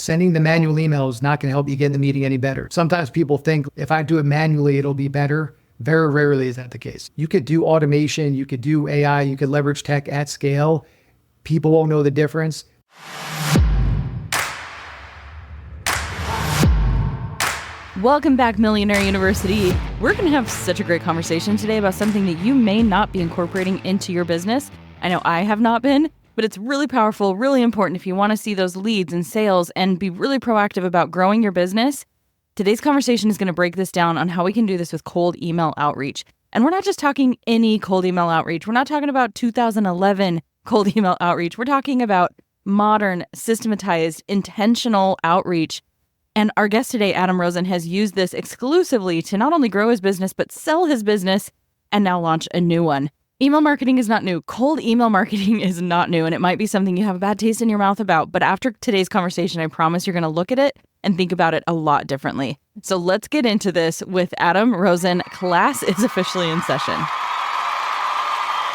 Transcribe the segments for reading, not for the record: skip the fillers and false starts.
Sending the manual email is not going to help you get the meeting any better. Sometimes people think if I do it manually, it'll be better. Very rarely is that the case. You could do automation, you could do AI, you could leverage tech at scale. People won't know the difference. Welcome back, Millionaire University. We're going to have such a great conversation today about something that you may not be incorporating into your business. I know I have not been, but it's really powerful, really important if you want to see those leads and sales and be really proactive about growing your business. Today's conversation is going to break this down on how we can do this with cold email outreach. And we're not just talking any cold email outreach. We're not talking about 2011 cold email outreach. We're talking about modern, systematized, intentional outreach. And our guest today, Adam Rosen, has used this exclusively to not only grow his business, but sell his business and now launch a new one. Email marketing is not new. Cold email marketing is not new. And it might be something you have a bad taste in your mouth about. But after today's conversation, I promise you're going to look at it and think about it a lot differently. So let's get into this with Adam Rosen. Class is officially in session.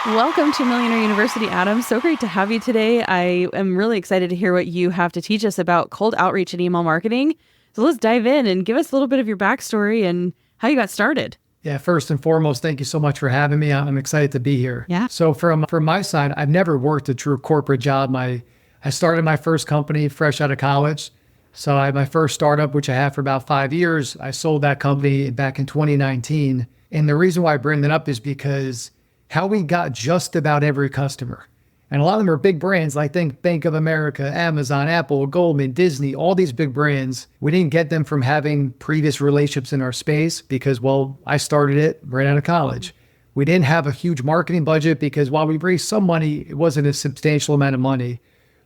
Welcome to Millionaire University, Adam. So great to have you today. I am really excited to hear what you have to teach us about cold outreach and email marketing. So let's dive in and give us a little bit of your backstory and how you got started. Yeah, first and foremost, thank you so much for having me. I'm excited to be here. Yeah. So from my side, I've never worked a true corporate job. I started my first company fresh out of college. So I had my first startup, which I had for about 5 years. I sold that company back in 2019. And the reason why I bring that up is because how we got just about every customer. And a lot of them are big brands, like think Bank of America, Amazon, Apple, Goldman, Disney, all these big brands. We didn't get them from having previous relationships in our space because, well, I started it right out of college. We didn't have a huge marketing budget because while we raised some money, it wasn't a substantial amount of money.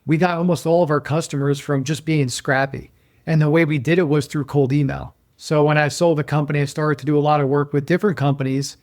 We got almost all of our customers from just being scrappy. And the way we did it was through cold email. So when I sold the company, I started to do a lot of work with different companies.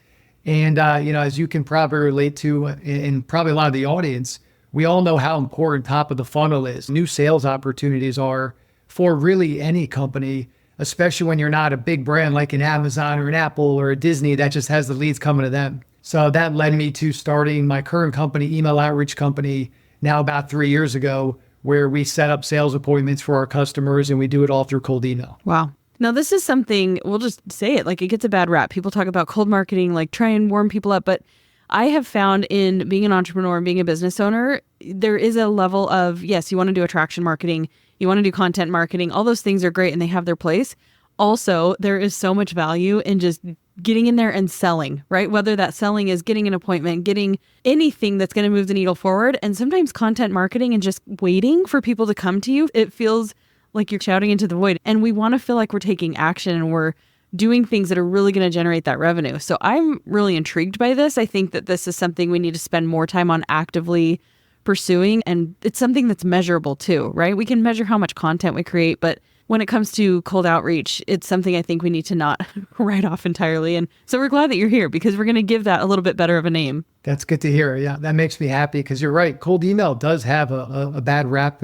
And, as you can probably relate to, and probably a lot of the audience, we all know how important top of the funnel is. New sales opportunities are for really any company, especially when you're not a big brand like an Amazon or an Apple or a Disney that just has the leads coming to them. So that led me to starting my current company, email outreach company, now about 3 years ago, where we set up sales appointments for our customers and we do it all through cold email. Wow. Now, this is something, we'll just say it, like it gets a bad rap. People talk about cold marketing, like try and warm people up. But I have found in being an entrepreneur and being a business owner, there is a level of, yes, you want to do attraction marketing, you want to do content marketing. All those things are great and they have their place. Also, there is so much value in just getting in there and selling, right? Whether that selling is getting an appointment, getting anything that's going to move the needle forward. And sometimes content marketing and just waiting for people to come to you, it feels like you're shouting into the void. And we want to feel like we're taking action and we're doing things that are really going to generate that revenue. So I'm really intrigued by this. I think that this is something we need to spend more time on actively pursuing. And it's something that's measurable too, right? We can measure how much content we create, but when it comes to cold outreach, it's something I think we need to not write off entirely. And so we're glad that you're here because we're going to give that a little bit better of a name. That's good to hear. Yeah, that makes me happy because you're right. Cold email does have a bad rap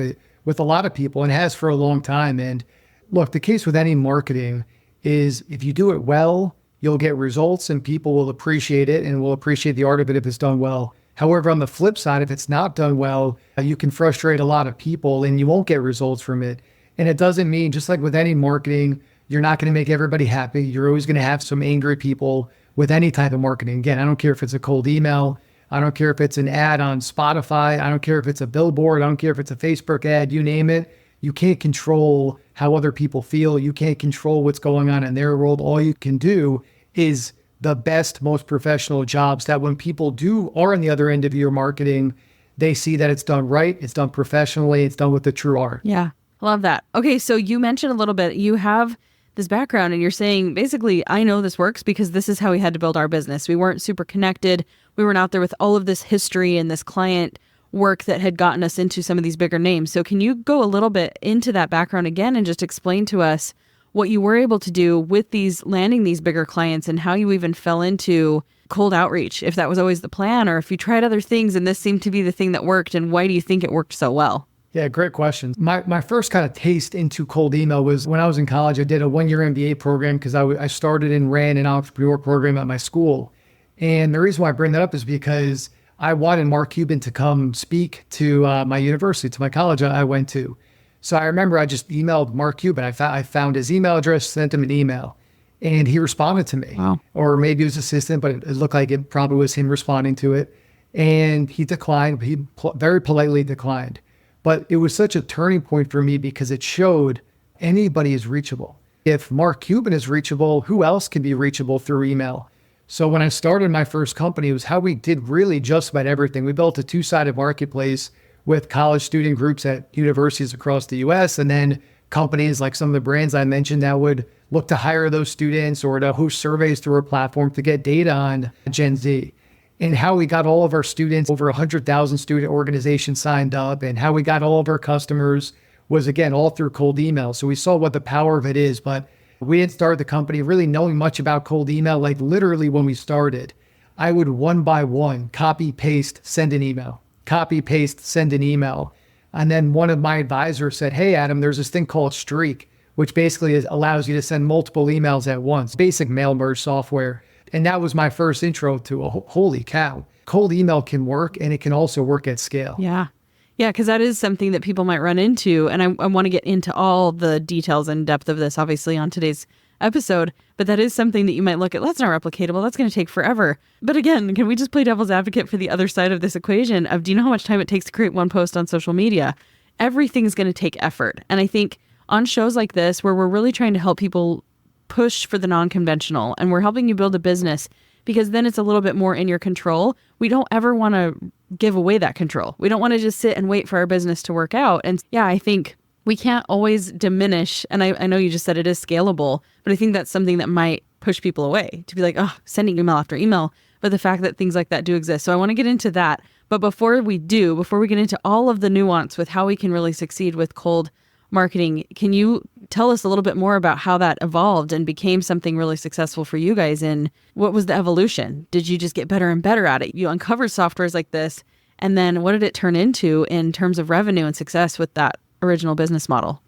with a lot of people and has for a long time. And look, the case with any marketing is if you do it well, you'll get results and people will appreciate it and will appreciate the art of it if it's done well. However, on the flip side, if it's not done well, you can frustrate a lot of people and you won't get results from it. And it doesn't mean, just like with any marketing, you're not going to make everybody happy. You're always going to have some angry people with any type of marketing. Again, I don't care if it's a cold email. I don't care if it's an ad on Spotify. I don't care if it's a billboard. I don't care if it's a Facebook ad, you name it. You can't control how other people feel. You can't control what's going on in their world. All you can do is the best, most professional jobs that when people are on the other end of your marketing, they see that it's done right, it's done professionally, it's done with the true art. Yeah, love that. Okay, so you mentioned a little bit, you have this background and you're saying, basically, I know this works because this is how we had to build our business. We weren't super connected. We weren't out there with all of this history and this client work that had gotten us into some of these bigger names. So can you go a little bit into that background again and just explain to us what you were able to do with landing these bigger clients and how you even fell into cold outreach, if that was always the plan or if you tried other things and this seemed to be the thing that worked, and why do you think it worked so well? Yeah, great question. My first kind of taste into cold email was when I was in college. I did a 1-year MBA program because I started and ran an entrepreneur program at my school. And the reason why I bring that up is because I wanted Mark Cuban to come speak to my university, to my college I went to. So I remember I just emailed Mark Cuban. I found his email address, sent him an email, and he responded to me. Wow. Or maybe it was assistant, but it looked like it probably was him responding to it. And he declined. He very politely declined. But it was such a turning point for me because it showed anybody is reachable. If Mark Cuban is reachable, who else can be reachable through email? So when I started my first company, it was how we did really just about everything. We built a two-sided marketplace with college student groups at universities across the US, and then companies like some of the brands I mentioned that would look to hire those students or to host surveys through our platform to get data on Gen Z. And how we got all of our students, over 100,000 student organizations signed up, and how we got all of our customers was, again, all through cold email. So we saw what the power of it is, but we didn't start the company really knowing much about cold email. Like literally when we started, I would one by one copy, paste, send an email, copy, paste, send an email. And then one of my advisors said, hey, Adam, there's this thing called Streak, which basically allows you to send multiple emails at once, basic mail merge software. And that was my first intro to holy cow, cold email can work, and it can also work at scale. Yeah. Yeah, because that is something that people might run into. And I want to get into all the details and depth of this, obviously, on today's episode. But that is something that you might look at. That's not replicatable. That's going to take forever. But again, can we just play devil's advocate for the other side of this equation of, do you know how much time it takes to create one post on social media? Everything's going to take effort. And I think on shows like this, where we're really trying to help people push for the non-conventional and we're helping you build a business, because then it's a little bit more in your control. We don't ever want to give away that control. We don't want to just sit and wait for our business to work out. And yeah, I think we can't always diminish. And I know you just said it is scalable, but I think that's something that might push people away to be like, oh, sending email after email. But the fact that things like that do exist. So I want to get into that. But before we get into all of the nuance with how we can really succeed with cold marketing, can you tell us a little bit more about how that evolved and became something really successful for you guys? And what was the evolution? Did you just get better and better at it? You uncovered softwares like this, and then what did it turn into in terms of revenue and success with that original business model?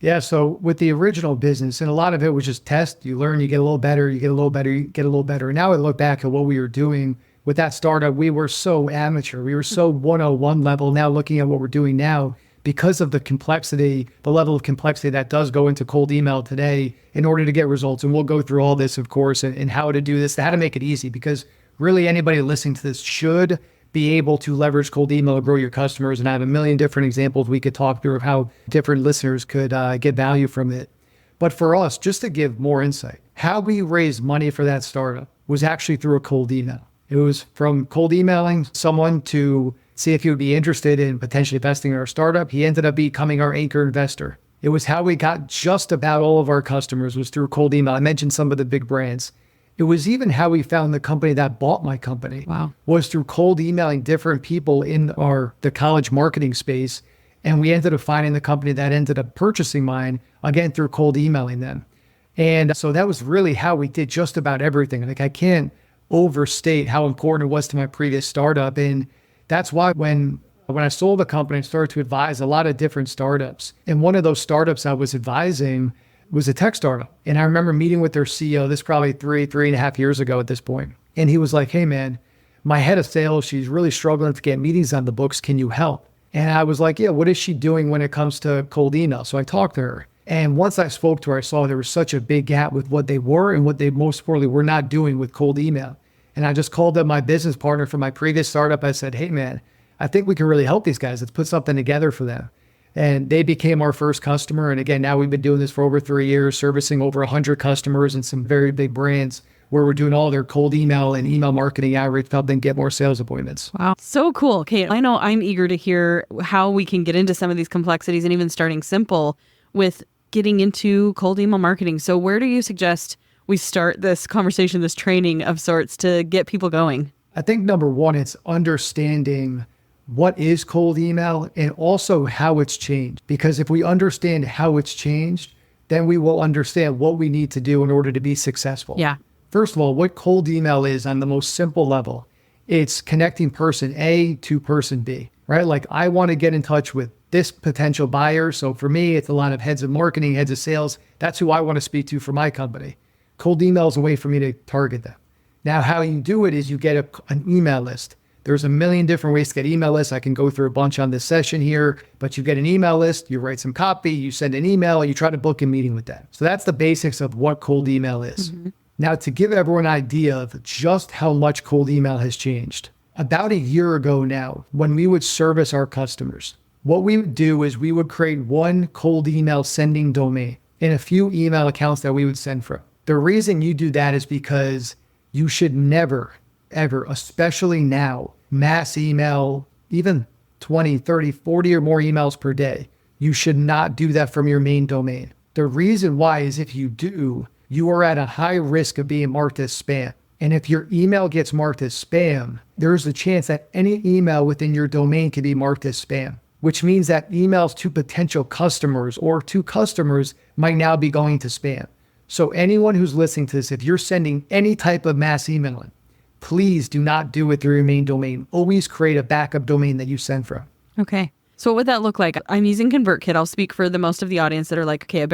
Yeah, so with the original business, and a lot of it was just test, you learn, you get a little better, you get a little better, you get a little better. And now I look back at what we were doing with that startup, we were so amateur, we were so 101 level. Now looking at what we're doing now, because of the complexity, the level of complexity that does go into cold email today in order to get results. And we'll go through all this, of course, and how to do this, how to make it easy, because really anybody listening to this should be able to leverage cold email to grow your customers. And I have a million different examples we could talk through of how different listeners could get value from it. But for us, just to give more insight, how we raised money for that startup was actually through a cold email. It was from cold emailing someone to see if he would be interested in potentially investing in our startup. He ended up becoming our anchor investor. It was how we got just about all of our customers was through cold email. I mentioned some of the big brands. It was even how we found the company that bought my company. Wow. Was through cold emailing different people in the college marketing space. And we ended up finding the company that ended up purchasing mine, again, through cold emailing them. And so that was really how we did just about everything. Like I can't overstate how important it was to my previous startup. And that's why when I sold the company, I started to advise a lot of different startups. And one of those startups I was advising was a tech startup. And I remember meeting with their CEO, this probably three and a half years ago at this point. And he was like, hey man, my head of sales, she's really struggling to get meetings on the books. Can you help? And I was like, yeah, what is she doing when it comes to cold email? So I talked to her. And once I spoke to her, I saw there was such a big gap with what they were and what they most importantly were not doing with cold email. And I just called up my business partner from my previous startup. I said, hey man, I think we can really help these guys. Let's put something together for them. And they became our first customer. And again, now we've been doing this for over 3 years, servicing over 100 customers and some very big brands where we're doing all their cold email and email marketing outreach to help them get more sales appointments. Wow. So cool. Okay. I know I'm eager to hear how we can get into some of these complexities and even starting simple with getting into cold email marketing. So where do you suggest we start this conversation, this training of sorts to get people going? I think number one, it's understanding what is cold email and also how it's changed. Because if we understand how it's changed, then we will understand what we need to do in order to be successful. Yeah. First of all, what cold email is on the most simple level, it's connecting person A to person B, right? Like I want to get in touch with this potential buyer. So for me, it's a lot of heads of marketing, heads of sales. That's who I want to speak to for my company. Cold email is a way for me to target them. Now, how you do it is you get an email list. There's a million different ways to get email lists. I can go through a bunch on this session here, but you get an email list, you write some copy, you send an email, you try to book a meeting with them. So that's the basics of what cold email is. Now, to give everyone an idea of just how much cold email has changed, about a year ago now, when we would service our customers, what we would do is we would create one cold email sending domain and a few email accounts that we would send from. The reason you do that is because you should never, ever, especially now, mass email, even 20, 30, 40 or more emails per day. You should not do that from your main domain. The reason why is if you do, you are at a high risk of being marked as spam. And if your email gets marked as spam, there's a chance that any email within your domain can be marked as spam, which means that emails to potential customers or to customers might now be going to spam. So anyone who's listening to this, if you're sending any type of mass emailing, please do not do it through your main domain. Always create a backup domain that you send from. Okay. So what would that look like? I'm using ConvertKit. I'll speak for the most of the audience that are like, okay,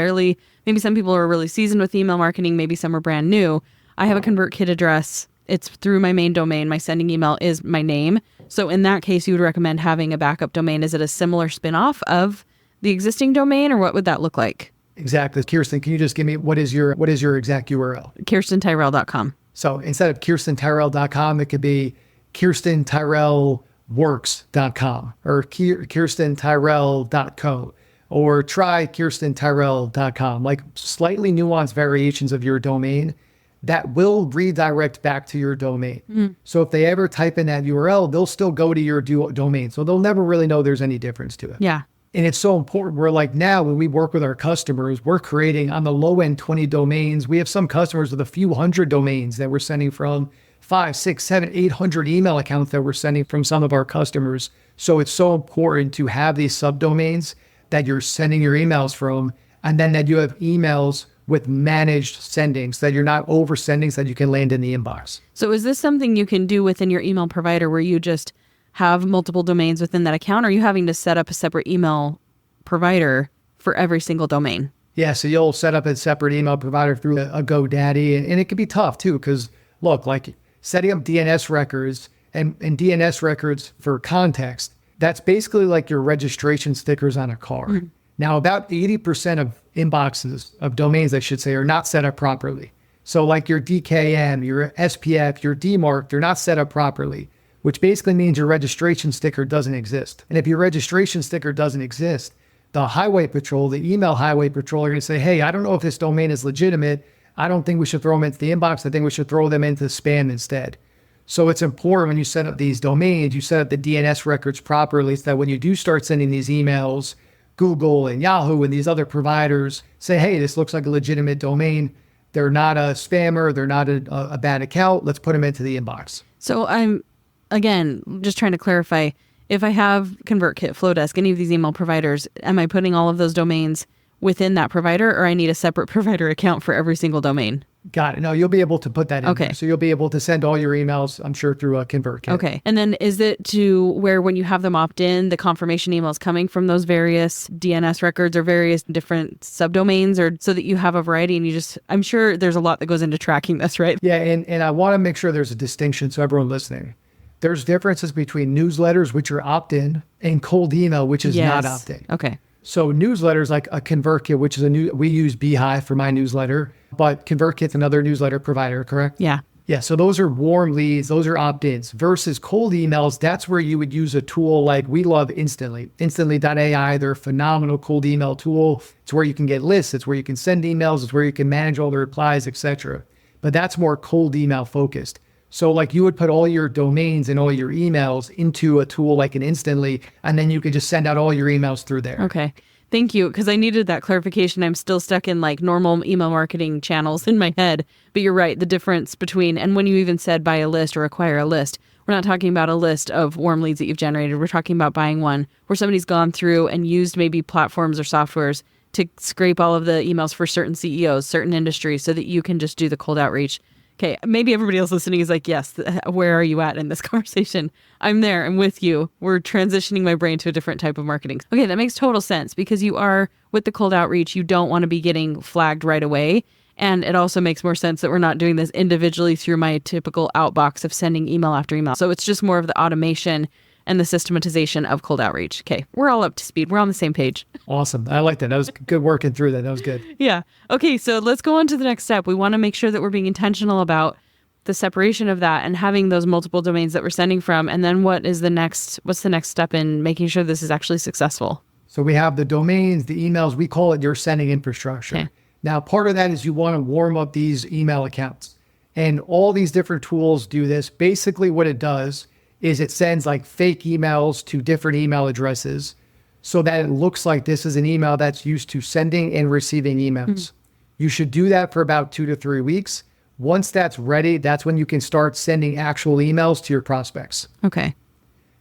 maybe some people are really seasoned with email marketing. Maybe some are brand new. I have a ConvertKit address. It's through my main domain. My sending email is my name. So in that case, you would recommend having a backup domain. Is it a similar spinoff of the existing domain, or what would that look like? Exactly. Kirsten, can you just give me what is your exact URL? KirstenTyrell.com. So instead of KirstenTyrell.com, it could be KirstenTyrellWorks.com or KirstenTyrell.co or try KirstenTyrell.com, like slightly nuanced variations of your domain that will redirect back to your domain. So if they ever type in that URL, they'll still go to your domain. So they'll never really know there's any difference to it. Yeah. And it's so important. We're like now when we work with our customers, we're creating on the low end 20 domains. We have some customers with a few hundred domains that we're sending from, 5, 6, 7, 800 email accounts that we're sending from some of our customers. So it's so important to have these subdomains that you're sending your emails from, and then that you have emails with managed sendings, so that you're not over sending, so that you can land in the inbox. So is this something you can do within your email provider where you just have multiple domains within that account? Or are you having to set up a separate email provider for every single domain? Yeah, so you'll set up a separate email provider through a GoDaddy, and it can be tough too, because look, like setting up DNS records and DNS records for context, that's basically like your registration stickers on a car. Now, about 80% of inboxes of domains, I should say, are not set up properly. So like your DKM, your SPF, your DMARC, they're not set up properly, which basically means your registration sticker doesn't exist. And if your registration sticker doesn't exist, the highway patrol, the email highway patrol are going to say, hey, I don't know if this domain is legitimate. I don't think we should throw them into the inbox. I think we should throw them into spam instead. So it's important when you set up these domains, you set up the DNS records properly so that when you do start sending these emails, Google and Yahoo and these other providers say, hey, this looks like a legitimate domain. They're not a spammer. They're not a bad account. Let's put them into the inbox. So I'm, again, just trying to clarify, if I have ConvertKit, Flowdesk, any of these email providers, am I putting all of those domains within that provider, or I need a separate provider account for every single domain? Got it. No, you'll be able to put that in there. So you'll be able to send all your emails, I'm sure, through a ConvertKit. Okay. And then is it to where when you have them opt in, the confirmation emails coming from those various DNS records or various different subdomains, or so that you have a variety and you just, I'm sure there's a lot that goes into tracking this, right? Yeah. And I want to make sure there's a distinction. So everyone listening, there's differences between newsletters, which are opt-in, and cold email, which is not opt-in. Okay. So newsletters like a ConvertKit, which is we use Beehive for my newsletter, but ConvertKit's another newsletter provider, correct? Yeah. Yeah. So those are warm leads. Those are opt-ins versus cold emails. That's where you would use a tool like we love Instantly. Instantly.ai, they're a phenomenal cold email tool. It's where you can get lists. It's where you can send emails. It's where you can manage all the replies, etc. But that's more cold email focused. So like you would put all your domains and all your emails into a tool like an Instantly, and then you could just send out all your emails through there. Okay. Thank you. Because I needed that clarification. I'm still stuck in like normal email marketing channels in my head. But you're right. The difference between, and when you even said buy a list or acquire a list, we're not talking about a list of warm leads that you've generated. We're talking about buying one where somebody's gone through and used maybe platforms or softwares to scrape all of the emails for certain CEOs, certain industries, so that you can just do the cold outreach. Okay, maybe everybody else listening is like, yes, where are you at in this conversation? I'm there. I'm with you. We're transitioning my brain to a different type of marketing. Okay, that makes total sense because you are, with the cold outreach, you don't want to be getting flagged right away. And it also makes more sense that we're not doing this individually through my typical outbox of sending email after email. So it's just more of the automation and the systematization of cold outreach. Okay, we're all up to speed. We're on the same page. Awesome. I like that. That was good working through that. That was good. Yeah. Okay, so let's go on to the next step. We want to make sure that we're being intentional about the separation of that and having those multiple domains that we're sending from. And then what's the next step in making sure this is actually successful? So we have the domains, the emails, we call it your sending infrastructure. Okay. Now, part of that is you want to warm up these email accounts. And all these different tools do this. Basically, what it does is it sends like fake emails to different email addresses so that it looks like this is an email that's used to sending and receiving emails. You should do that for about 2 to 3 weeks. Once that's ready, that's when you can start sending actual emails to your prospects. Okay.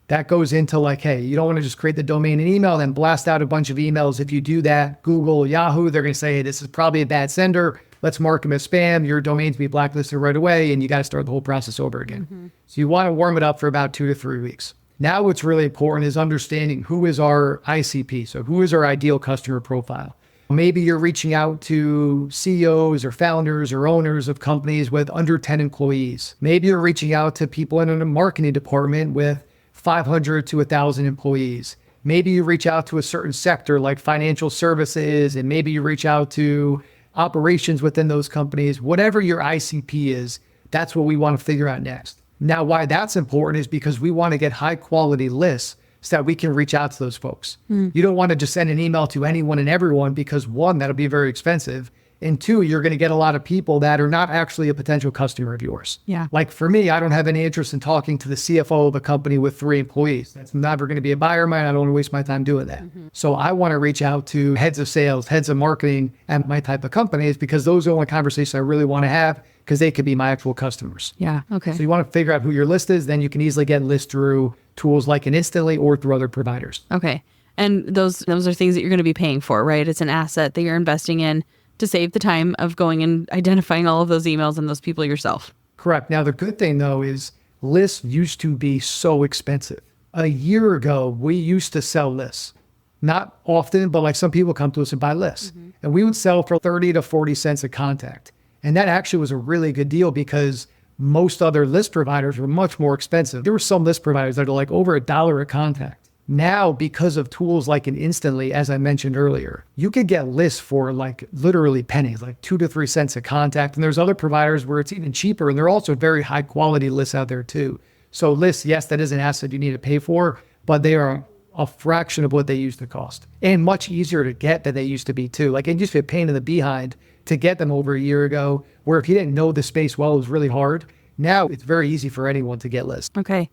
That goes into like, hey, you don't want to just create the domain and email, then blast out a bunch of emails. If you do that, Google, Yahoo, they're going to say, hey, this is probably a bad sender. Let's mark them as spam. Your domain's be blacklisted right away, and you got to start the whole process over again. So you want to warm it up for about 2 to 3 weeks. Now what's really important is understanding who is our ICP. So who is our ideal customer profile? Maybe you're reaching out to CEOs or founders or owners of companies with under 10 employees. Maybe you're reaching out to people in a marketing department with 500 to 1,000 employees. Maybe you reach out to a certain sector like financial services, and maybe you reach out to operations within those companies. Whatever your ICP is, that's what we want to figure out next. Now, why that's important is because we want to get high quality lists so that we can reach out to those folks. You don't want to just send an email to anyone and everyone because one, that'll be very expensive. And two, you're going to get a lot of people that are not actually a potential customer of yours. Yeah. Like for me, I don't have any interest in talking to the CFO of a company with 3 employees. That's never going to be a buyer of mine. I don't want to waste my time doing that. So I want to reach out to heads of sales, heads of marketing at my type of companies because those are the only conversations I really want to have because they could be my actual customers. Yeah. Okay. So you want to figure out who your list is, then you can easily get lists through tools like an Instantly or through other providers. Okay. And those are things that you're going to be paying for, right? It's an asset that you're investing in to save the time of going and identifying all of those emails and those people yourself. Correct. Now, the good thing, though, is lists used to be so expensive. A year ago, we used to sell lists. Not often, but like some people come to us and buy lists. And we would sell for 30 to 40 cents a contact. And that actually was a really good deal because most other list providers were much more expensive. There were some list providers that are like over $1 a contact. Now, because of tools like an Instantly, as I mentioned earlier, you could get lists for like literally pennies, like 2 to 3 cents a contact. And there's other providers where it's even cheaper. And there are also very high quality lists out there too. So lists, yes, that is an asset you need to pay for, but they are a fraction of what they used to cost and much easier to get than they used to be too. Like it used to be a pain in the behind to get them over a year ago, where if you didn't know the space well, it was really hard. Now it's very easy for anyone to get lists. Okay.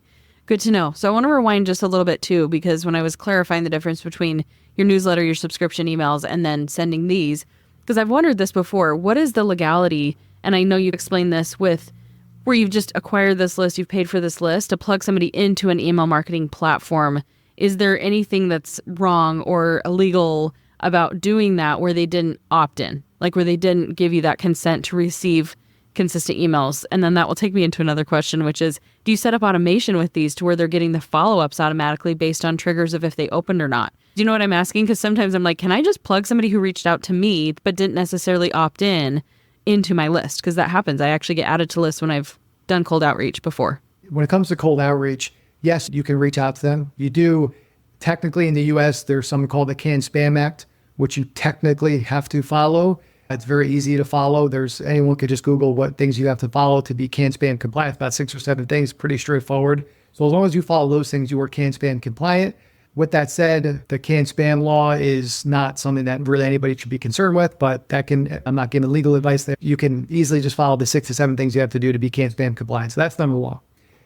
Good to know. So I want to rewind just a little bit too, because when I was clarifying the difference between your newsletter, your subscription emails, and then sending these, because I've wondered this before, what is the legality? And I know you explained this with where you've just acquired this list, you've paid for this list to plug somebody into an email marketing platform. Is there anything that's wrong or illegal about doing that where they didn't opt in, like where they didn't give you that consent to receive consistent emails? And then that will take me into another question, which is, do you set up automation with these to where they're getting the follow-ups automatically based on triggers of if they opened or not? Do you know what I'm asking? Because sometimes I'm like, can I just plug somebody who reached out to me but didn't necessarily opt in into my list? Because that happens. I actually get added to lists when I've done cold outreach before. When it comes to cold outreach, yes, you can reach out to them. You do. Technically in the US, there's something called the Can-Spam Act, which you technically have to follow. It's very easy to follow. Anyone could just Google what things you have to follow to be Can-Spam compliant. About 6 or 7 things, pretty straightforward. So as long as you follow those things, you are Can-Spam compliant. With that said, the Can-Spam law is not something that really anybody should be concerned with, but I'm not giving legal advice there. You can easily just follow the 6 to 7 things you have to do to be Can-Spam compliant. So that's number 1.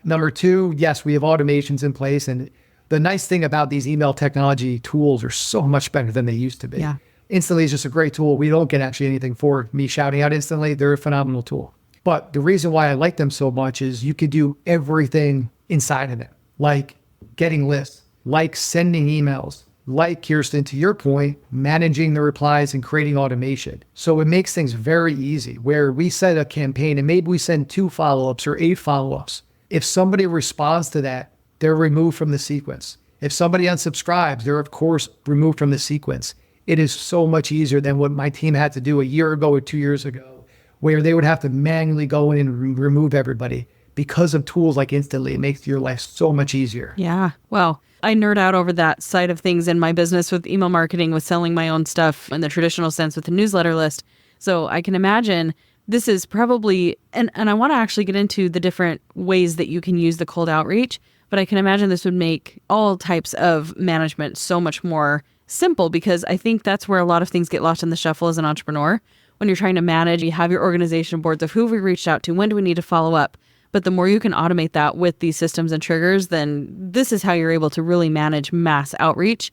Number 2, yes, we have automations in place. And the nice thing about these email technology tools are so much better than they used to be. Yeah. Instantly is just a great tool. We don't get actually anything for me shouting out Instantly. They're a phenomenal tool. But the reason why I like them so much is you could do everything inside of them, like getting lists, like sending emails, like Kirsten, to your point, managing the replies and creating automation. So it makes things very easy where we set a campaign and maybe we send 2 follow-ups or 8 follow-ups. If somebody responds to that, they're removed from the sequence. If somebody unsubscribes, they're of course removed from the sequence. It is so much easier than what my team had to do a year ago or 2 years ago where they would have to manually go in and remove everybody. Because of tools like Instantly, it makes your life so much easier. Yeah. Well, I nerd out over that side of things in my business with email marketing, with selling my own stuff in the traditional sense with the newsletter list. So I can imagine this is probably, and I want to actually get into the different ways that you can use the cold outreach, but I can imagine this would make all types of management so much more simple, because I think that's where a lot of things get lost in the shuffle as an entrepreneur. When you're trying to manage, you have your organization boards of who we reached out to, when do we need to follow up? But the more you can automate that with these systems and triggers, then this is how you're able to really manage mass outreach.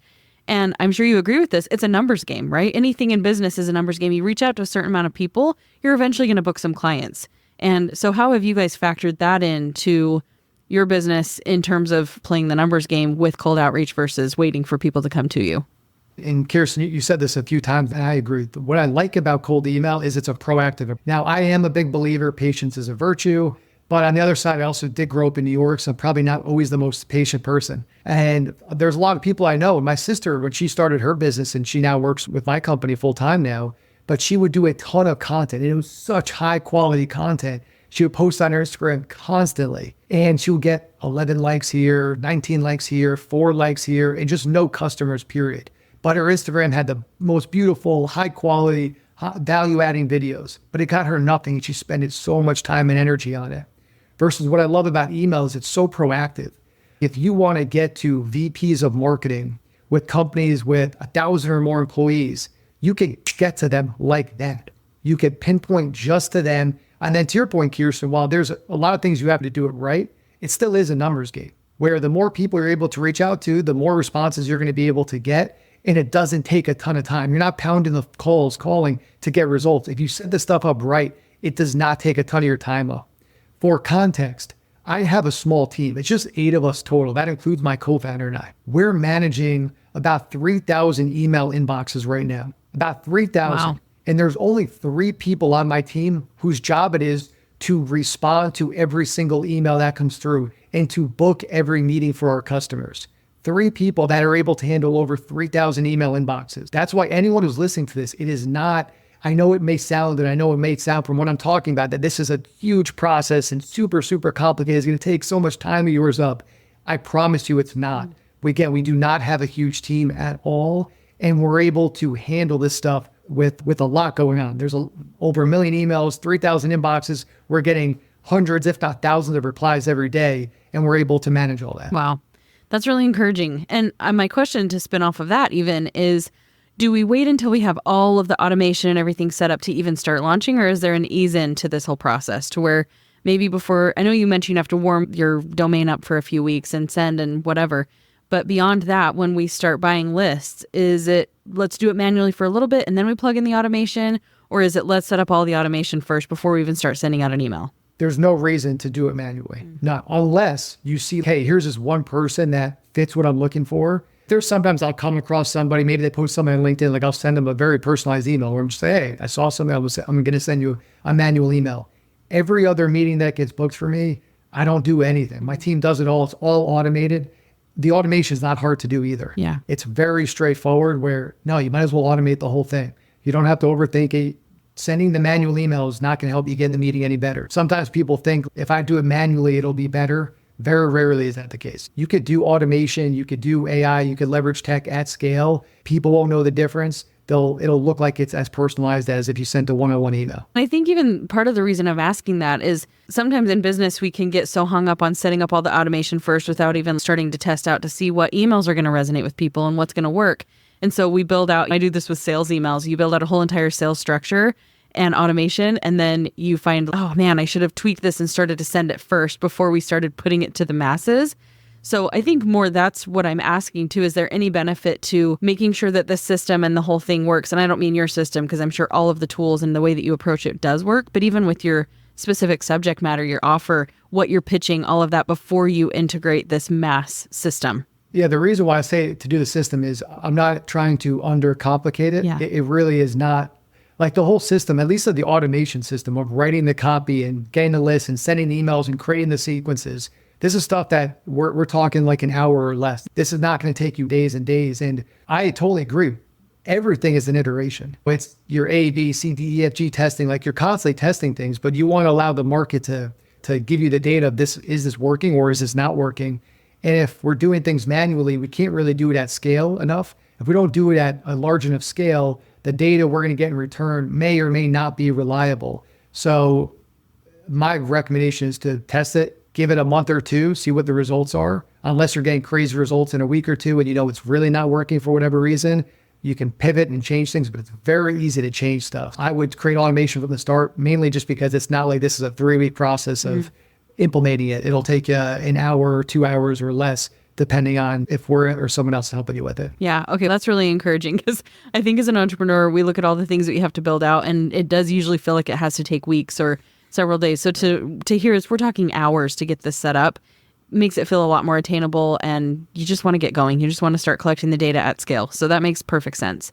And I'm sure you agree with this. It's a numbers game, right? Anything in business is a numbers game. You reach out to a certain amount of people, you're eventually going to book some clients. And so how have you guys factored that into your business in terms of playing the numbers game with cold outreach versus waiting for people to come to you? And Kirsten, you said this a few times, and I agree. What I like about cold email is it's a proactive. Now, I am a big believer patience is a virtue. But on the other side, I also did grow up in New York, so I'm probably not always the most patient person. And there's a lot of people I know. My sister, when she started her business, and she now works with my company full time now, but she would do a ton of content. And it was such high quality content. She would post on her Instagram constantly, and she would get 11 likes here, 19 likes here, 4 likes here, and just no customers, period. But her Instagram had the most beautiful, high quality, value adding videos, but it got her nothing. And she spent so much time and energy on it. Versus what I love about email is it's so proactive. If you want to get to VPs of marketing with companies with 1,000 or more employees, you can get to them like that. You can pinpoint just to them. And then to your point, Kirsten, while there's a lot of things you have to do it right, it still is a numbers game where the more people you're able to reach out to, the more responses you're going to be able to get. And it doesn't take a ton of time. You're not pounding the calling to get results. If you set the stuff up right, it does not take a ton of your time up. For context, I have a small team. It's just 8 of us total. That includes my co-founder and I. We're managing about 3,000 email inboxes right now. About 3,000. Wow. And there's only 3 people on my team whose job it is to respond to every single email that comes through and to book every meeting for our customers. 3 people that are able to handle over 3,000 email inboxes. That's why anyone who's listening to this, it is not, I know it may sound, and I know it may sound from what I'm talking about, that this is a huge process and super, super complicated. It's going to take so much time of yours up. I promise you it's not. We do not have a huge team at all. And we're able to handle this stuff with a lot going on. There's over 1 million emails, 3,000 inboxes. We're getting hundreds, if not thousands of replies every day. And we're able to manage all that. Wow. That's really encouraging. And my question to spin off of that even is, do we wait until we have all of the automation and everything set up to even start launching? Or is there an ease into this whole process to where maybe before, I know you mentioned you have to warm your domain up for a few weeks and send and whatever, but beyond that, when we start buying lists, is it, let's do it manually for a little bit and then we plug in the automation? Or is it, let's set up all the automation first before we even start sending out an email? There's no reason to do it manually. Not unless you see, hey, here's this one person that fits what I'm looking for. There's sometimes I'll come across somebody, maybe they post something on LinkedIn, like I'll send them a very personalized email where I'm just say, hey, I saw something, I'm going to send you a manual email. Every other meeting that gets booked for me, I don't do anything. My team does it all. It's all automated. The automation is not hard to do either. Yeah. It's very straightforward where, no, you might as well automate the whole thing. You don't have to overthink it. Sending the manual email is not going to help you get the meeting any better. Sometimes people think if I do it manually, it'll be better. Very rarely is that the case. You could do automation, you could do AI, you could leverage tech at scale. People won't know the difference. It'll look like it's as personalized as if you sent a one-on-one email. I think even part of the reason I'm asking that is sometimes in business, we can get so hung up on setting up all the automation first without even starting to test out to see what emails are going to resonate with people and what's going to work. And so we build out, I do this with sales emails. You build out a whole entire sales structure and automation, and then you find, oh man, I should have tweaked this and started to send it first before we started putting it to the masses. So I think more that's what I'm asking too. Is there any benefit to making sure that the system and the whole thing works? And I don't mean your system, because I'm sure all of the tools and the way that you approach it does work, but even with your specific subject matter, your offer, what you're pitching, all of that before you integrate this mass system. Yeah, the reason why I say to do the system is I'm not trying to undercomplicate it. Yeah. It really is not. Like the whole system, at least of the automation system of writing the copy and getting the list and sending the emails and creating the sequences. This is stuff that we're talking like an hour or less. This is not going to take you days and days. And I totally agree. everything is an iteration. It's your A, B, C, D, E, F, G testing. Like you're constantly testing things, but you want to allow the market to give you the data of this, is this working or is this not working? And if we're doing things manually, we can't really do it at scale enough. If we don't do it at a large enough scale, the data we're going to get in return may or may not be reliable. So my recommendation is to test it, give it a month or two, see what the results are. Unless you're getting crazy results in a week or two and you know it's really not working for whatever reason, you can pivot and change things, but it's very easy to change stuff. I would create automation from the start, mainly just because it's not like this is a 3-week process of implementing it. It'll take you an hour or 2 hours or less, depending on if we're or someone else helping you with it. Yeah. Okay. That's really encouraging because I think as an entrepreneur, we look at all the things that you have to build out and it does usually feel like it has to take weeks or several days. So to hear is we're talking hours to get this set up makes it feel a lot more attainable and you just want to get going. You just want to start collecting the data at scale. So that makes perfect sense.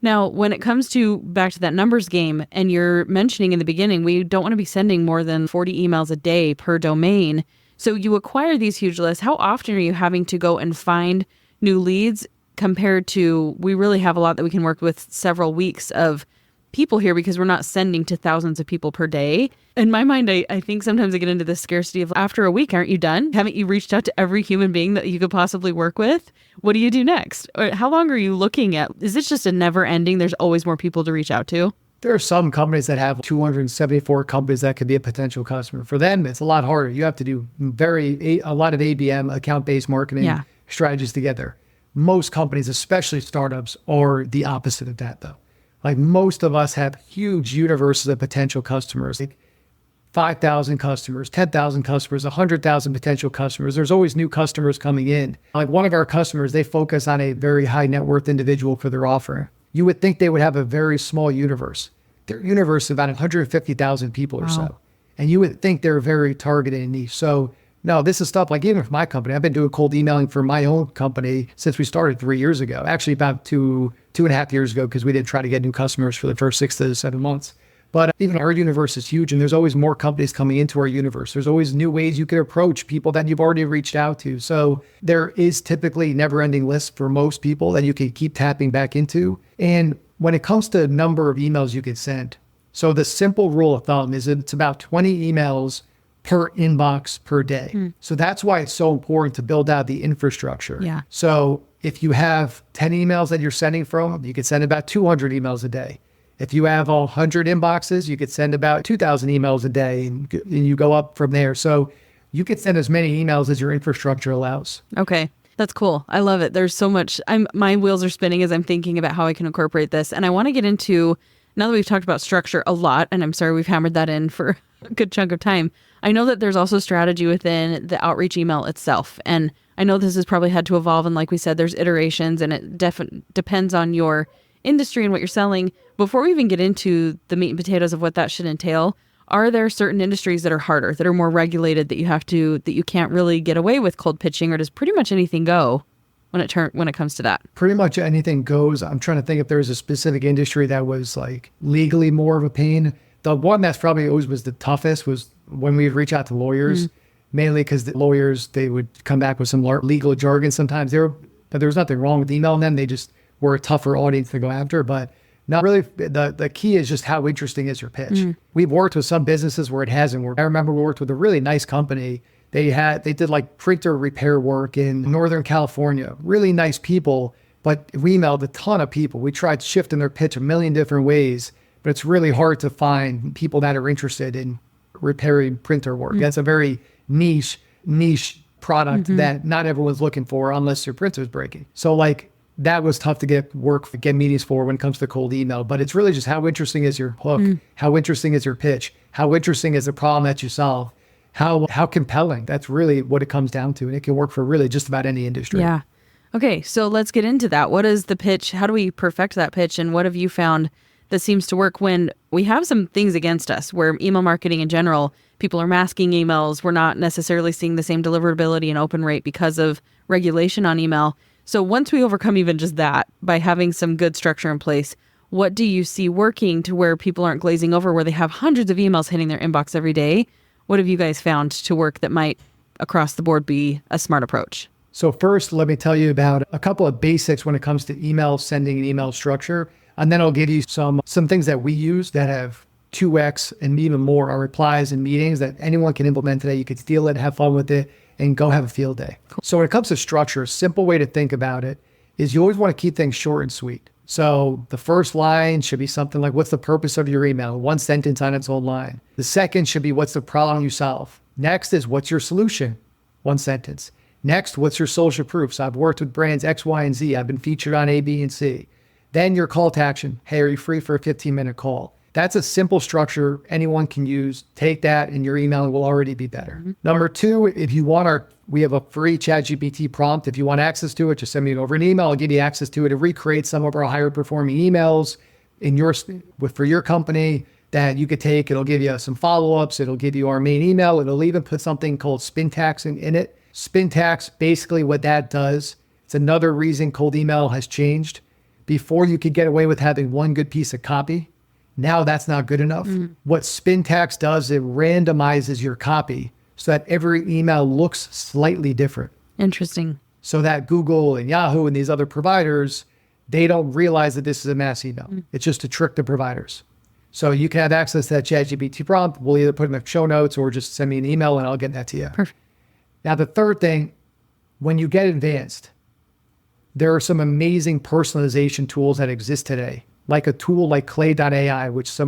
Now, when it comes to back to that numbers game and you're mentioning in the beginning, we don't want to be sending more than 40 emails a day per domain. So you acquire these huge lists. How often are you having to go and find new leads compared to we really have a lot that we can work with several weeks of people here because we're not sending to thousands of people per day. In my mind, I think sometimes I get into this scarcity of after a week, aren't you done? Haven't you reached out to every human being that you could possibly work with? What do you do next? Or how long are you looking at? Is this just a never ending? There's always more people to reach out to? There are some companies that have 274 companies that could be a potential customer. For them, it's a lot harder. You have to do a lot of ABM, account-based marketing strategies together. Most companies, especially startups, are the opposite of that though. Like most of us have huge universes of potential customers, like 5,000 customers, 10,000 customers, 100,000 potential customers. There's always new customers coming in. Like one of our customers, they focus on a very high net worth individual for their offering. You would think they would have a very small universe. Their universe is about 150,000 people or so. And you would think they're very targeted and niche. So no, this is stuff like even for my company, I've been doing cold emailing for my own company since we started 3 years ago. Actually about two and a half years ago, because we did try to get new customers for the first 6 to 7 months. But even our universe is huge and there's always more companies coming into our universe. There's always new ways you can approach people that you've already reached out to. So there is typically never ending lists for most people that you can keep tapping back into. And when it comes to number of emails you can send, so the simple rule of thumb is it's about 20 emails per inbox per day. So that's why it's so important to build out the infrastructure. Yeah. So if you have 10 emails that you're sending from, you can send about 200 emails a day. If you have 100 inboxes, you could send about 2,000 emails a day and you go up from there. So you could send as many emails as your infrastructure allows. Okay. That's cool. I love it. There's so much. My wheels are spinning as I'm thinking about how I can incorporate this. And I want to get into, now that we've talked about structure a lot, and I'm sorry we've hammered that in for a good chunk of time, I know that there's also strategy within the outreach email itself. And I know this has probably had to evolve. And like we said, there's iterations and it depends on your industry and what you're selling. Before we even get into the meat and potatoes of what that should entail, are there certain industries that are harder, that are more regulated, that you can't really get away with cold pitching, or does pretty much anything go when it comes to that? Pretty much anything goes. I'm trying to think if there's a specific industry that was like legally more of a pain. The one that's probably always was the toughest was when we would reach out to lawyers, mainly because the lawyers, they would come back with some legal jargon sometimes. But there was nothing wrong with emailing them. They just were a tougher audience to go after. But not really. The key is just how interesting is your pitch. We've worked with some businesses where it hasn't worked. I remember we worked with a really nice company. They did like printer repair work in Northern California. Really nice people, but we emailed a ton of people. We tried shifting their pitch a million different ways, but it's really hard to find people that are interested in repairing printer work. That's a very niche product that not everyone's looking for unless their printer's breaking. So like that was tough to get meetings for when it comes to cold email. But it's really just how interesting is your hook? How interesting is your pitch? How interesting is the problem that you solve? How compelling? That's really what it comes down to. And it can work for really just about any industry. Yeah. Okay, so let's get into that. What is the pitch? How do we perfect that pitch? And what have you found that seems to work when we have some things against us, where email marketing in general, people are masking emails. We're not necessarily seeing the same deliverability and open rate because of regulation on email. So once we overcome even just that by having some good structure in place, what do you see working to where people aren't glazing over, where they have hundreds of emails hitting their inbox every day? What have you guys found to work that might across the board be a smart approach? So first, let me tell you about a couple of basics when it comes to email sending and email structure. And then I'll give you some things that we use that have 2x and even more our replies and meetings that anyone can implement today. You could steal it, have fun with it, and go have a field day. Cool. So when it comes to structure, a simple way to think about it is you always want to keep things short and sweet. So the first line should be something like, what's the purpose of your email? One sentence on its own line. The second should be, what's the problem you solve? Next is, what's your solution? One sentence. Next, what's your social proof? So I've worked with brands X, Y, and Z. I've been featured on A, B, and C. Then your call to action. Hey, are you free for a 15-minute call? That's a simple structure anyone can use. Take that and your email will already be better. Mm-hmm. Number two, if you want we have a free ChatGPT prompt. If you want access to it, just send me over an email. I'll give you access to it to recreate some of our higher performing emails for your company that you could take. It'll give you some follow-ups. It'll give you our main email. It'll even put something called spin tax in it. Spin tax, basically what that does, it's another reason cold email has changed. Before you could get away with having one good piece of copy. Now that's not good enough. What spin tax does, it randomizes your copy so that every email looks slightly different. Interesting. So that Google and Yahoo and these other providers, they don't realize that this is a mass email. It's just to trick the providers. So you can have access to that ChatGPT prompt. We'll either put it in the show notes or just send me an email and I'll get that to you. Perfect. Now, the third thing, when you get advanced, there are some amazing personalization tools that exist today, like a tool like Clay.ai, which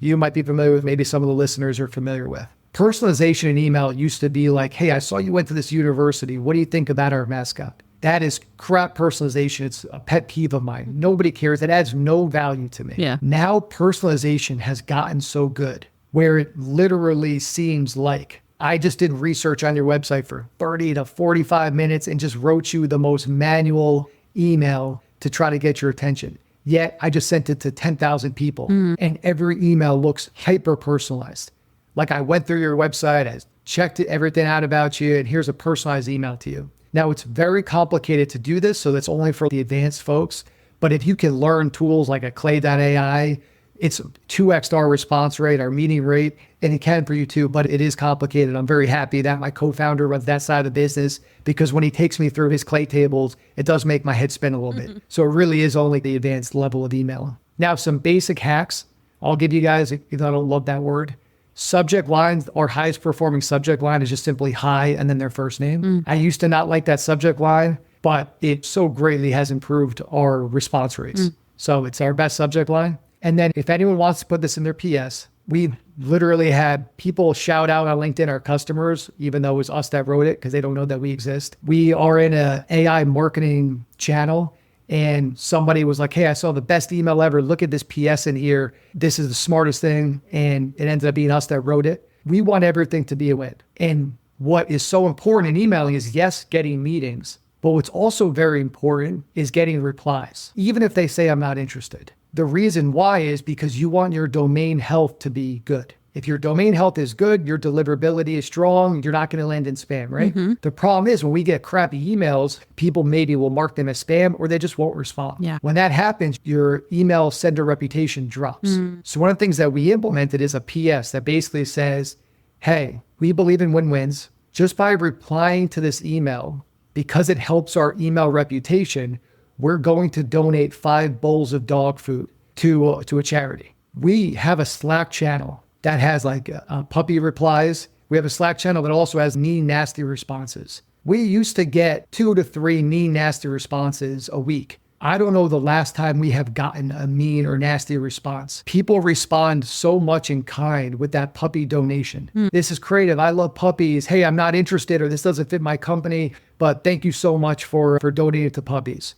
you might be familiar with, maybe some of the listeners are familiar with. Personalization in email used to be like, hey, I saw you went to this university. What do you think about our mascot? That is crap personalization. It's a pet peeve of mine. Nobody cares. It adds no value to me. Yeah. Now personalization has gotten so good where it literally seems like I just did research on your website for 30 to 45 minutes and just wrote you the most manual email to try to get your attention. Yet I just sent it to 10,000 people and every email looks hyper personalized. Like I went through your website, I checked everything out about you, and here's a personalized email to you. Now it's very complicated to do this, so that's only for the advanced folks. But if you can learn tools like a Clay.ai, it's 2x our response rate, our meeting rate, and it can for you too, but it is complicated. I'm very happy that my co-founder runs that side of the business because when he takes me through his Clay tables, it does make my head spin a little bit. So it really is only the advanced level of email. Now, some basic hacks I'll give you guys, even though I don't love that word. Subject lines, our highest performing subject line is just simply hi and then their first name. I used to not like that subject line, but it so greatly has improved our response rates. So it's our best subject line. And then if anyone wants to put this in their PS, we literally had people shout out on LinkedIn, our customers, even though it was us that wrote it because they don't know that we exist. We are in an AI marketing channel and somebody was like, hey, I saw the best email ever. Look at this PS in here. This is the smartest thing. And it ended up being us that wrote it. We want everything to be a win. And what is so important in emailing is, yes, getting meetings, but what's also very important is getting replies, even if they say I'm not interested. The reason why is because you want your domain health to be good. If your domain health is good, your deliverability is strong, you're not going to land in spam, right? The problem is when we get crappy emails, people maybe will mark them as spam or they just won't respond. Yeah. When that happens, your email sender reputation drops. So one of the things that we implemented is a PS that basically says, hey, we believe in win-wins. Just by replying to this email, because it helps our email reputation, we're going to donate 5 bowls of dog food to a charity. We have a Slack channel that has like puppy replies. We have a Slack channel that also has mean, nasty responses. We used to get 2 to 3 mean, nasty responses a week. I don't know the last time we have gotten a mean or nasty response. People respond so much in kind with that puppy donation. This is creative. I love puppies. Hey, I'm not interested, or this doesn't fit my company, but thank you so much for donating to puppies.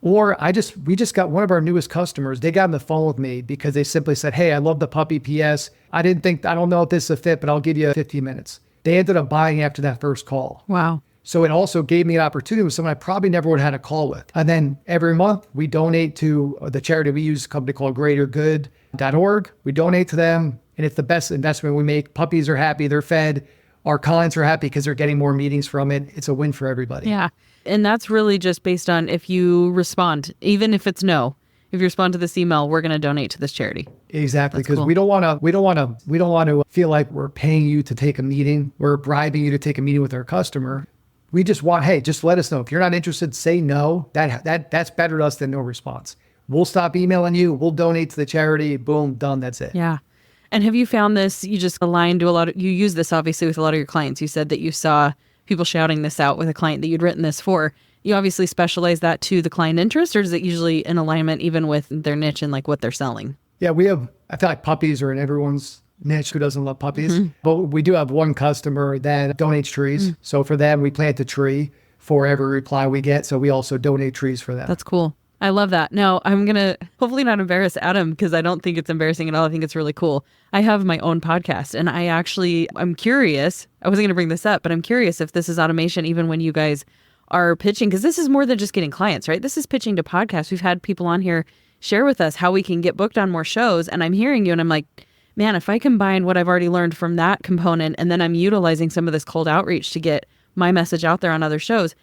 Or we just got one of our newest customers. They got on the phone with me because they simply said, hey, I love the puppy PS. I don't know if this is a fit, but I'll give you 15 minutes. They ended up buying after that first call. Wow. So it also gave me an opportunity with someone I probably never would have had a call with. And then every month we donate to the charity we use, a company called greatergood.org. We donate to them and it's the best investment we make. Puppies are happy, they're fed. Our clients are happy because they're getting more meetings from it. It's a win for everybody. Yeah. And that's really just based on if you respond, even if it's no. If you respond to this email, we're going to donate to this charity. Exactly, because we don't want to feel like we're paying you to take a meeting. We're bribing you to take a meeting with our customer. We just want, hey, just let us know. If you're not interested, say no. That's better to us than no response. We'll stop emailing you. We'll donate to the charity. Boom, done. That's it. Yeah. And have you found this, you just aligned to you use this obviously with a lot of your clients. You said that you saw people shouting this out with a client that you'd written this for. You obviously specialize that to the client interest, or is it usually in alignment even with their niche and like what they're selling? Yeah, I feel like puppies are in everyone's niche. Who doesn't love puppies? But we do have one customer that donates trees. So for them, we plant a tree for every reply we get. So we also donate trees for them. That's cool. I love that. Now, I'm going to hopefully not embarrass Adam because I don't think it's embarrassing at all. I think it's really cool. I have my own podcast and I'm curious. I wasn't going to bring this up, but I'm curious if this is automation even when you guys are pitching, because this is more than just getting clients, right? This is pitching to podcasts. We've had people on here share with us how we can get booked on more shows. And I'm hearing you and I'm like, man, if I combine what I've already learned from that component and then I'm utilizing some of this cold outreach to get my message out there on other shows.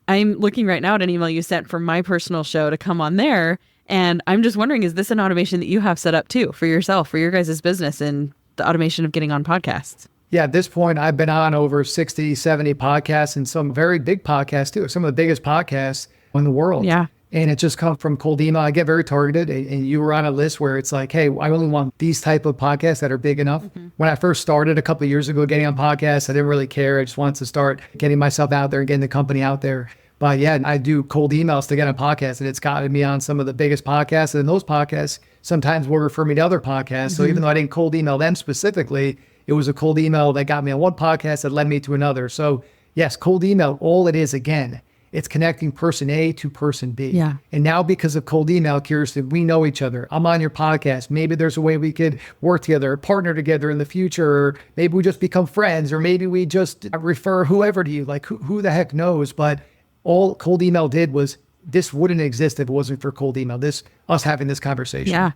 I'm looking right now at an email you sent from my personal show to come on there. And I'm just wondering, is this an automation that you have set up too for yourself, for your guys' business and the automation of getting on podcasts? Yeah, at this point, I've been on over 60, 70 podcasts and some very big podcasts too. Some of the biggest podcasts in the world. Yeah. And it just comes from cold email. I get very targeted. And you were on a list where it's like, hey, I only want these type of podcasts that are big enough. When I first started a couple of years ago getting on podcasts, I didn't really care. I just wanted to start getting myself out there and getting the company out there. But yeah, I do cold emails to get on podcasts, and it's gotten me on some of the biggest podcasts. And those podcasts sometimes will refer me to other podcasts. So even though I didn't cold email them specifically, it was a cold email that got me on one podcast that led me to another. So yes, cold email, all it is, again, it's connecting person A to person B. Yeah. And now because of cold email, Kirsten, we know each other. I'm on your podcast. Maybe there's a way we could work together, partner together in the future, or maybe we just become friends, or maybe we just refer whoever to you. Like who the heck knows? But all cold email did was, this wouldn't exist if it wasn't for cold email. Us having this conversation. Yeah.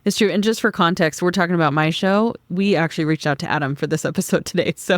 It's true. And just for context, we're talking about my show. We actually reached out to Adam for this episode today. So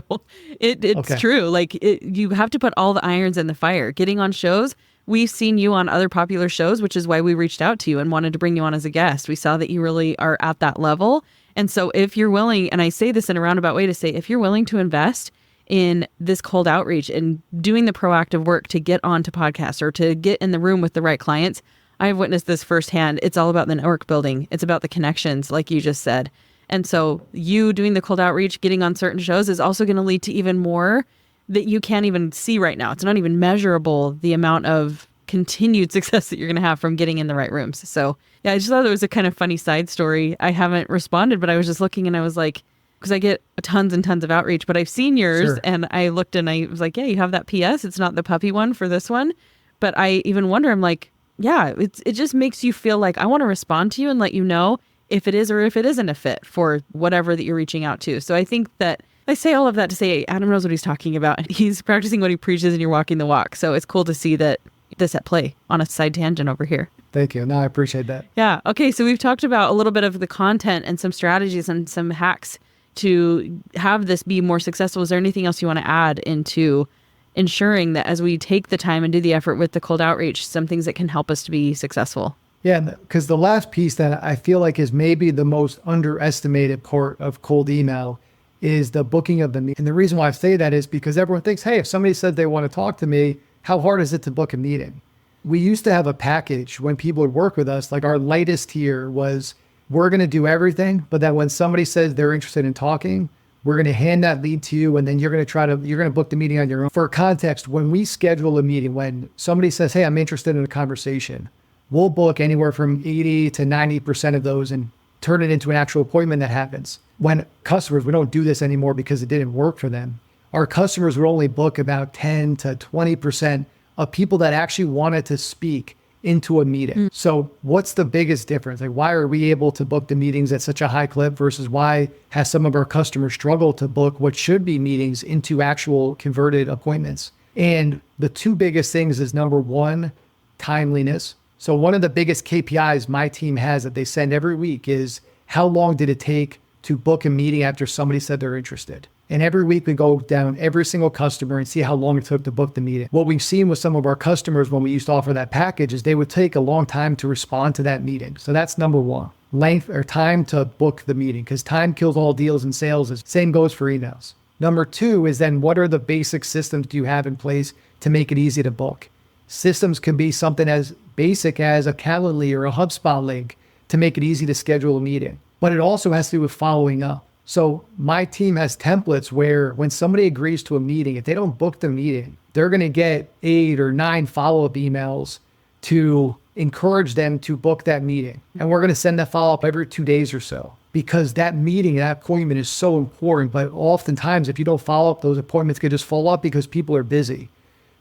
it's Okay. true. Like you have to put all the irons in the fire. Getting on shows, we've seen you on other popular shows, which is why we reached out to you and wanted to bring you on as a guest. We saw that you really are at that level. And so if you're willing, and I say this in a roundabout way to say, if you're willing to invest in this cold outreach and doing the proactive work to get onto podcasts or to get in the room with the right clients, I've witnessed this firsthand. It's all about the network building. It's about the connections, like you just said. And so you doing the cold outreach, getting on certain shows is also going to lead to even more that you can't even see right now. It's not even measurable, the amount of continued success that you're going to have from getting in the right rooms. So yeah, I just thought it was a kind of funny side story. I haven't responded, but I was just looking and I was like, because I get tons and tons of outreach, but I've seen yours. Sure. And I looked and I was like, yeah, you have that PS. It's not the puppy one for this one. But I even wonder, I'm like, yeah, it just makes you feel like I want to respond to you and let you know if it is or if it isn't a fit for whatever that you're reaching out to. So I think that I say all of that to say Adam knows what he's talking about. He's practicing what he preaches and you're walking the walk. So it's cool to see that this at play on a side tangent over here. Thank you. No, I appreciate that. Yeah. Okay. So we've talked about a little bit of the content and some strategies and some hacks to have this be more successful. Is there anything else you want to add into ensuring that as we take the time and do the effort with the cold outreach, some things that can help us to be successful? Yeah, because the last piece that I feel like is maybe the most underestimated part of cold email is the booking of the meeting. And the reason why I say that is because everyone thinks, hey, if somebody said they want to talk to me, how hard is it to book a meeting? We used to have a package when people would work with us, like our lightest tier was, we're going to do everything, but then when somebody says they're interested in talking, we're going to hand that lead to you, and then you're going to book the meeting on your own. For context, when we schedule a meeting, when somebody says, hey, I'm interested in a conversation, we'll book anywhere from 80 to 90% of those and turn it into an actual appointment that happens. When customers, we don't do this anymore because it didn't work for them. Our customers will only book about 10 to 20% of people that actually wanted to speak into a meeting. So what's the biggest difference? Like, why are we able to book the meetings at such a high clip versus why has some of our customers struggled to book what should be meetings into actual converted appointments? And the two biggest things is, number one, timeliness. So one of the biggest KPIs my team has that they send every week is how long did it take to book a meeting after somebody said they're interested? And every week we go down every single customer and see how long it took to book the meeting. What we've seen with some of our customers when we used to offer that package is they would take a long time to respond to that meeting. So that's number one, length or time to book the meeting, because time kills all deals in sales. Same goes for emails. Number two is then what are the basic systems do you have in place to make it easy to book? Systems can be something as basic as a Calendly or a HubSpot link to make it easy to schedule a meeting. But it also has to do with following up. So my team has templates where when somebody agrees to a meeting, if they don't book the meeting, they're going to get 8 or 9 follow-up emails to encourage them to book that meeting. And we're going to send that follow-up every 2 days or so, because that meeting, that appointment is so important. But oftentimes, if you don't follow up, those appointments could just fall up because people are busy.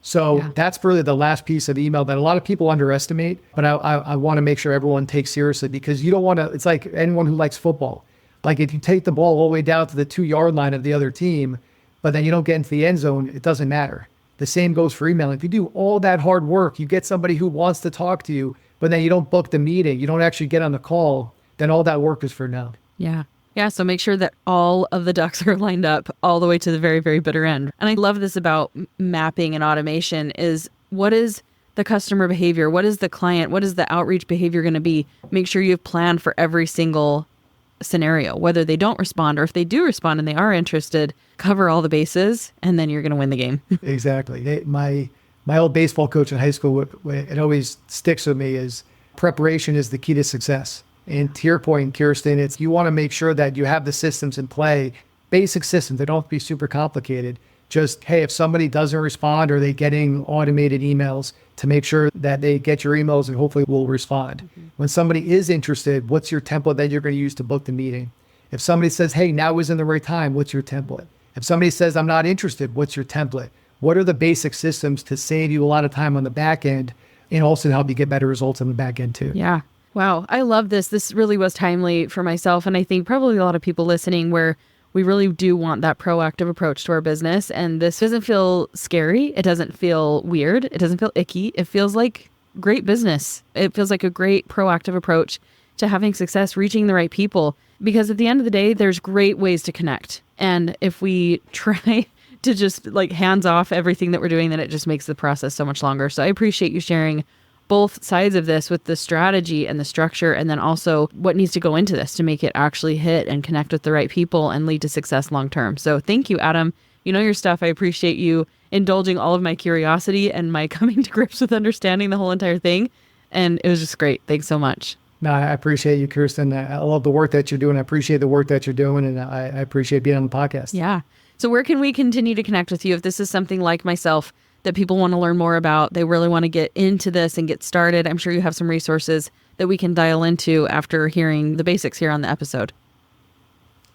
So that's really the last piece of email that a lot of people underestimate, but I want to make sure everyone takes seriously, because you don't want to, it's like anyone who likes football. Like if you take the ball all the way down to the 2-yard line of the other team, but then you don't get into the end zone, it doesn't matter. The same goes for email. If you do all that hard work, you get somebody who wants to talk to you, but then you don't book the meeting, you don't actually get on the call, then all that work is for now. Yeah. Yeah. So make sure that all of the ducks are lined up all the way to the very, very bitter end. And I love this about mapping and automation is what is the customer behavior? What is the client? What is the outreach behavior going to be? Make sure you've planned for every single scenario, whether they don't respond or if they do respond and they are interested, cover all the bases, and then you're going to win the game. Exactly. My old baseball coach in high school, it always sticks with me, is preparation is the key to success. And to your point, Kirsten, it's you want to make sure that you have the systems in play, basic systems. They don't have to be super complicated. Just, hey, if somebody doesn't respond, are they getting automated emails to make sure that they get your emails and hopefully will respond. When somebody is interested, what's your template that you're going to use to book the meeting? If somebody says, hey, now isn't the right time, what's your template? If somebody says, I'm not interested, what's your template? What are the basic systems to save you a lot of time on the back end and also help you get better results on the back end too? Yeah. Wow. I love this. This really was timely for myself. And I think probably a lot of people listening where we really do want that proactive approach to our business. And this doesn't feel scary. It doesn't feel weird. It doesn't feel icky. It feels like great business. It feels like a great proactive approach to having success, reaching the right people. Because at the end of the day, there's great ways to connect. And if we try to just like hands off everything that we're doing, then it just makes the process so much longer. So I appreciate you sharing both sides of this with the strategy and the structure, and then also what needs to go into this to make it actually hit and connect with the right people and lead to success long term. So thank you, Adam. You know your stuff. I appreciate you indulging all of my curiosity and my coming to grips with understanding the whole entire thing. And it was just great. Thanks so much. No, I appreciate you, Kirsten. I love the work that you're doing. I appreciate the work that you're doing, and I appreciate being on the podcast. Yeah. So where can we continue to connect with you if this is something like myself that people want to learn more about? They really want to get into this and get started. I'm sure you have some resources that we can dial into after hearing the basics here on the episode.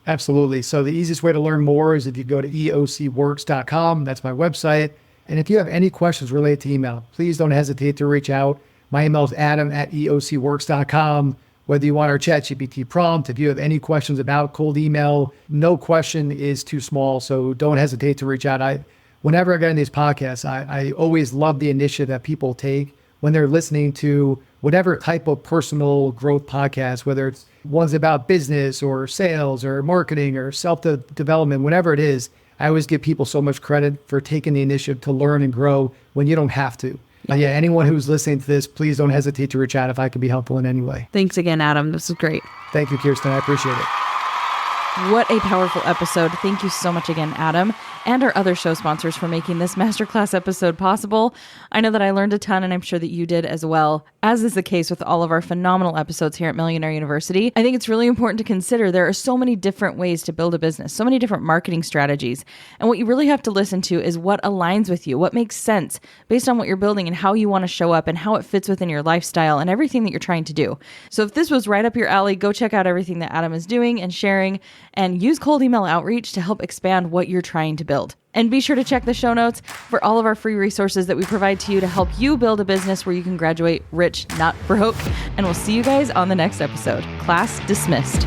Absolutely. So the easiest way to learn more is if you go to EOCworks.com. That's my website. And if you have any questions related to email, please don't hesitate to reach out. My email is adam@EOCworks.com. Whether you want our ChatGPT prompt, if you have any questions about cold email, no question is too small. So don't hesitate to reach out. Whenever I get in these podcasts, I always love the initiative that people take when they're listening to whatever type of personal growth podcast, whether it's ones about business or sales or marketing or self-development, whatever it is. I always give people so much credit for taking the initiative to learn and grow when you don't have to. Yeah, anyone who's listening to this, please don't hesitate to reach out if I can be helpful in any way. Thanks again, Adam. This is great. Thank you, Kirsten. I appreciate it. What a powerful episode. Thank you so much again, Adam, and our other show sponsors for making this masterclass episode possible. I know that I learned a ton, and I'm sure that you did as well, as is the case with all of our phenomenal episodes here at Millionaire University. I think it's really important to consider there are so many different ways to build a business, so many different marketing strategies. And what you really have to listen to is what aligns with you, what makes sense based on what you're building and how you want to show up and how it fits within your lifestyle and everything that you're trying to do. So if this was right up your alley, go check out everything that Adam is doing and sharing, and use cold email outreach to help expand what you're trying to build. And be sure to check the show notes for all of our free resources that we provide to you to help you build a business where you can graduate rich, not broke. And we'll see you guys on the next episode. Class dismissed.